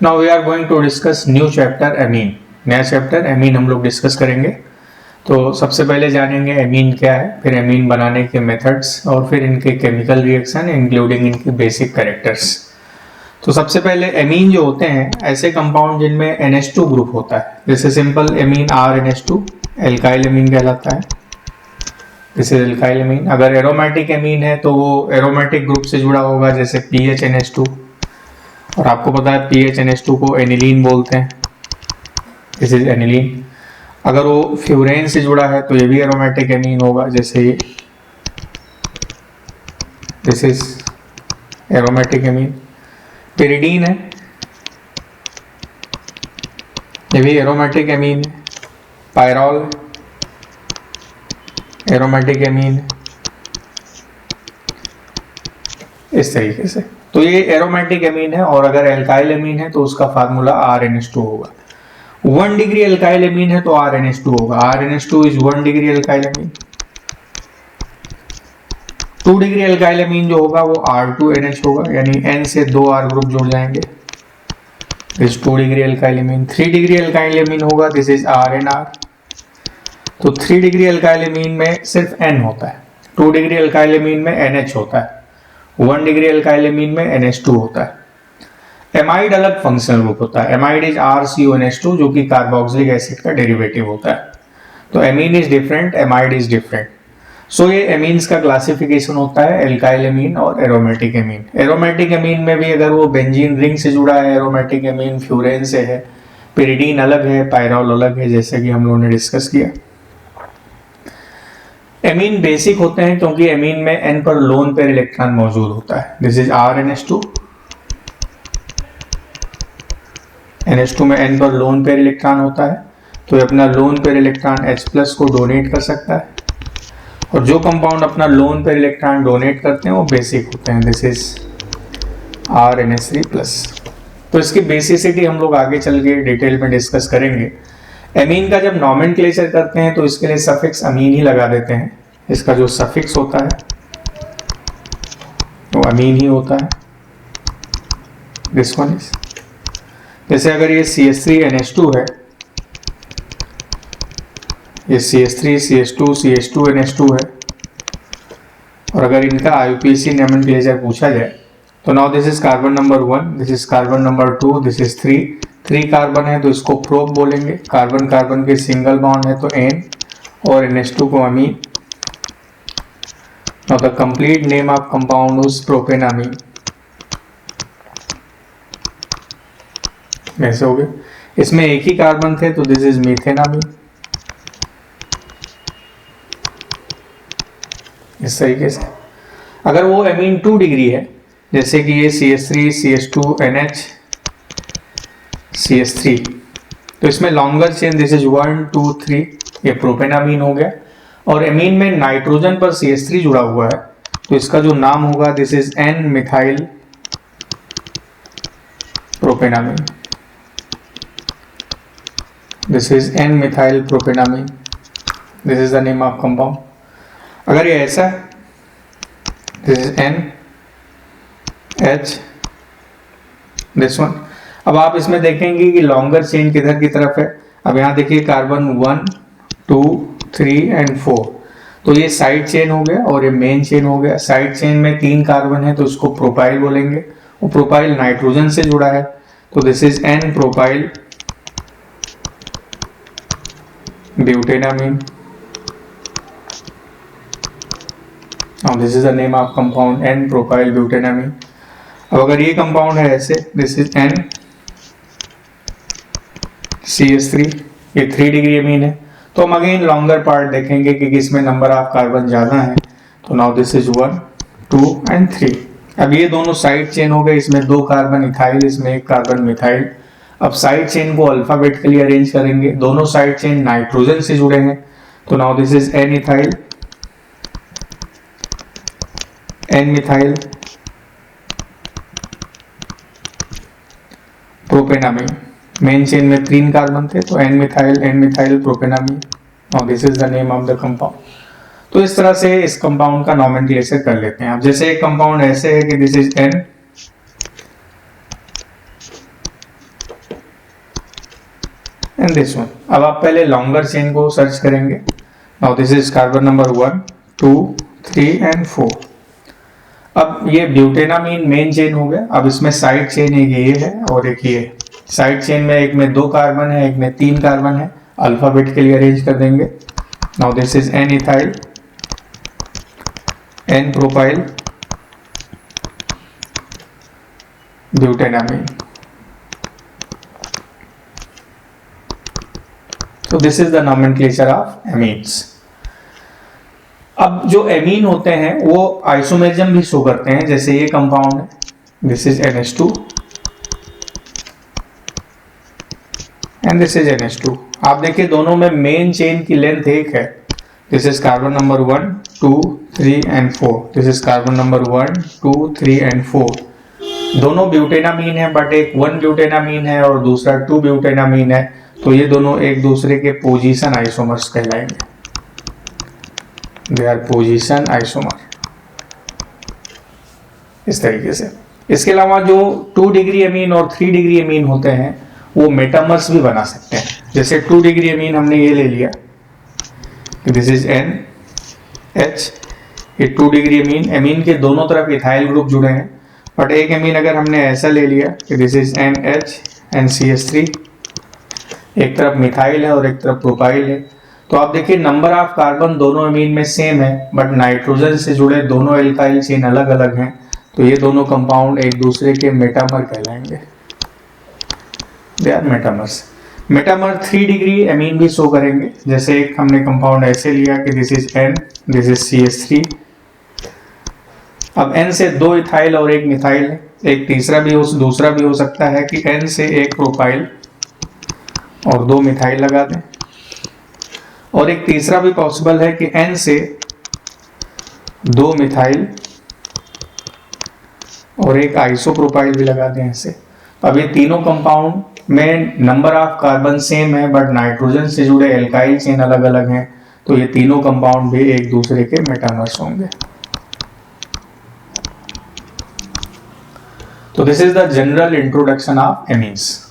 Now we are going to discuss new chapter amine. नया chapter amine हम लोग discuss करेंगे। तो सबसे पहले जानेंगे एमीन क्या है, फिर एमीन बनाने के मेथड्स और फिर इनके केमिकल रिएक्शन इंक्लूडिंग इनके बेसिक कैरेक्टर्स। तो सबसे पहले एमीन जो होते हैं ऐसे कंपाउंड जिनमें NH2 ग्रुप होता है, जैसे simple amine RNH2 alkyl amine कहलाता है। This is alkyl amine. अगर एरोमेटिक एमीन है तो वो एरोमेटिक ग्रुप से जुड़ा होगा, जैसे PHNH2, और आपको पता है PHNH2 को एनिलीन बोलते हैं। This is aniline. अगर वो फ्यूरेन से जुड़ा है तो ये भी एरोमेटिक एमीन होगा, जैसे ये this is aromatic amine. Pyridine है, ये भी एरोमेटिक एमीन है। पायरॉल एरोमेटिक एमीन है, इस तरीके से। तो ये एरोमेटिक एमीन है, और अगर एल्काइल एमीन है तो उसका फार्मूला RNH2 होगा। 1 डिग्री एल्काइल एमीन है तो RNH2 होगा। RNH2 is 1 degree alkyl amine. 2 degree alkyl amine जो होगा वो R2NH होगा, यानी N से 2 R ग्रुप जुड़ जाएंगे। This 2 degree alkyl amine. 3 degree alkyl amine होगा, दिस इज RNR। तो 3 डिग्री एल्काइल एमीन में सिर्फ N होता है, 2 डिग्री एल्काइल एमीन में NH होता है, 1 डिग्री एल्काइल एमीन में NH2 होता है। एमाइड अलग फंक्शनल ग्रुप होता है। एमाइड इज RCONH2 जो कि कार्बोक्सिलिक एसिड का डेरिवेटिव होता है। तो amine is different, amide is different. So ये एमीन्स का क्लासिफिकेशन होता है एल्काइल एमीन और एरोमेटिक एमीन। एरोमेटिक एमीन में भी अगर वो बेंजीन रिंग से जुड़ा है, एरोमेटिक एमीन फ्यूरेन से है, पिरिडीन अलग है, पायरॉल अलग है, जैसे कि हम लोगों ने डिस्कस किया। एमीन बेसिक होते हैं क्योंकि एमीन में N पर लोन पेयर इलेक्ट्रॉन मौजूद होता है। This is RNH2। NH2 में N पर लोन पेयर इलेक्ट्रॉन होता है, तो ये अपना लोन पेयर इलेक्ट्रॉन H+ को डोनेट कर सकता है, और जो कंपाउंड अपना लोन पेयर इलेक्ट्रॉन डोनेट करते हैं वो बेसिक होते हैं। This is RNH3+। तो इसकी बेसिसिटी हम लोग आगे चल के डिटेल में डिस्कस करेंगे। एमीन का जब नॉमेनक्लेचर करते हैं तो इसके लिए सफिक्स अमीन ही लगा देते हैं। इसका जो सफिक्स होता है वो अमीन ही होता है। दिस वन इज, जैसे अगर ये CH3NH2 है, ये CH3 CH2 CH2NH2 है, और अगर इनका IUPAC नॉमेनक्लेचर पूछा जाए तो now this is carbon number 1, this is carbon number 2, this is 3 carbon है तो इसको प्रोप बोलेंगे। कार्बन कार्बन के सिंगल बॉन्ड है तो N, और NH2 को amine. Now the complete name of compound is propanamine. ऐसे हो गए। इसमें एक ही कार्बन थे तो दिस इज मीथेनामीन। इस तरीके से। अगर वो एमीन 2 डिग्री है, जैसे कि ये CH3 CH2NH CH3, तो इसमें लॉन्गर चेन दिस इज 1 2 3, ये प्रोपेनामीन हो गया। और एमीन में नाइट्रोजन पर CH3 जुड़ा हुआ है तो इसका जो नाम होगा this is N methyl प्रोपेनामीन। This is N methyl प्रोपेनामीन। This is the name of compound. अगर ये ऐसा है, this is NH, this one. अब आप इसमें देखेंगे कि लॉन्गर चेन किधर की तरफ है। अब यहाँ देखिए कार्बन 1 2 3 एंड 4, तो ये साइड चेन हो गया और ये मेन चेन हो गया। साइड चेन में 3 कार्बन है तो इसको प्रोपाइल बोलेंगे, वो प्रोपाइल नाइट्रोजन से जुड़ा है तो this is N propyl butanamine. Now this is the name of compound N propyl butanamine। अब अगर ये कंपाउंड है ऐसे, दिस इज N CH3, ये 3 डिग्री एमीन है, तो हम अगेन लॉन्गर पार्ट देखेंगे कि किसमें नंबर ऑफ कार्बन ज्यादा है। तो नाउ दिस इज 1 2 एंड 3। अब ये दोनों साइड चेन हो गए, इसमें 2 कार्बन इथाइल, इसमें 1 कार्बन मिथाइल। अब साइड चेन को अल्फाबेटिकली अरेंज करेंगे, दोनों साइड चेन नाइट्रोजन से जुड़े हैं तो now this is N ethyl N methyl प्रोपेनामीन। Main chain में 3 कार्बन थे तो N methyl प्रोपेनामीन। Now this is the name of the compound. तो इस तरह से इस कंपाउंड का नॉमेनक्लेचर कर लेते हैं। अब जैसे एक कंपाउंड ऐसे है कि this is N and this one. अब आप पहले लॉन्गर चेन को सर्च करेंगे। Now this is carbon number 1 2 3 and 4। अब ये ब्यूटेनामीन मेन चेन हो गया। अब इसमें साइड चेन एक ये है और एक ये। साइड चेन में एक में 2 कार्बन है, एक में 3 कार्बन है। अल्फाबेट के लिए अरेंज कर देंगे। Now this is N ethyl, N propyl, butanamine. तो this is the nomenclature of amines. अब जो एमीन होते हैं वो आइसोमेरिज्म भी शो करते हैं, जैसे ये कंपाउंड है, this is NH2 and this is NH2। आप देखिए दोनों में मेन चेन की लेंथ एक है। This is carbon number 1 2 3 and 4। This is carbon number 1 2 3 and 4। दोनों ब्यूटेनामीन है, बट एक 1 ब्यूटेनामीन है और दूसरा 2 ब्यूटेनामीन है। तो ये दोनों एक दूसरे के पोजीशन आइसोमर्स कहलाएंगे। दे आर पोजीशन आइसोमर, इस तरीके से। इसके अलावा जो 2 डिग्री अमीन और 3 डिग्री अमीन होते हैं वो मेटामर्स भी बना सकते हैं। जैसे 2 डिग्री अमीन हमने ये ले लिया, दिस इज NH। ये 2 डिग्री अमीन, अमीन के दोनों तरफ इथाइल ग्रुप जुड़े हैं। बट एक अमीन अगर हमने ऐसा ले लिया कि दिस इज NH NCH3, एक तरफ मिथाइल है और एक तरफ प्रोपाइल है, तो आप देखिए नंबर ऑफ कार्बन दोनों अमीन में सेम है, बट नाइट्रोजन से जुड़े दोनों एल्काइल चेन अलग अलग हैं। तो ये दोनों कंपाउंड एक दूसरे के मेटामर कहलाएंगे। They are metamers. Metamer 3 degree amine भी शो करेंगे। जैसे एक हमने कंपाउंड ऐसे लिया कि this is N, this is CH3। अब N से 2 इथाइल और एक मिथाइल है। एक दूसरा भी हो सकता है कि N से एक प्रोपाइल और 2 मिथाइल लगा दें। और एक तीसरा भी पॉसिबल है कि N से 2 मिथाइल और एक आइसोप्रोपाइल भी लगा दें ऐसे। अब ये तीनों कंपाउंड में नंबर ऑफ कार्बन सेम है, बट नाइट्रोजन से जुड़े एल्काइल चेन अलग अलग हैं। तो ये तीनों कंपाउंड भी एक दूसरे के मेटामर्स होंगे। तो this is the general introduction of amines.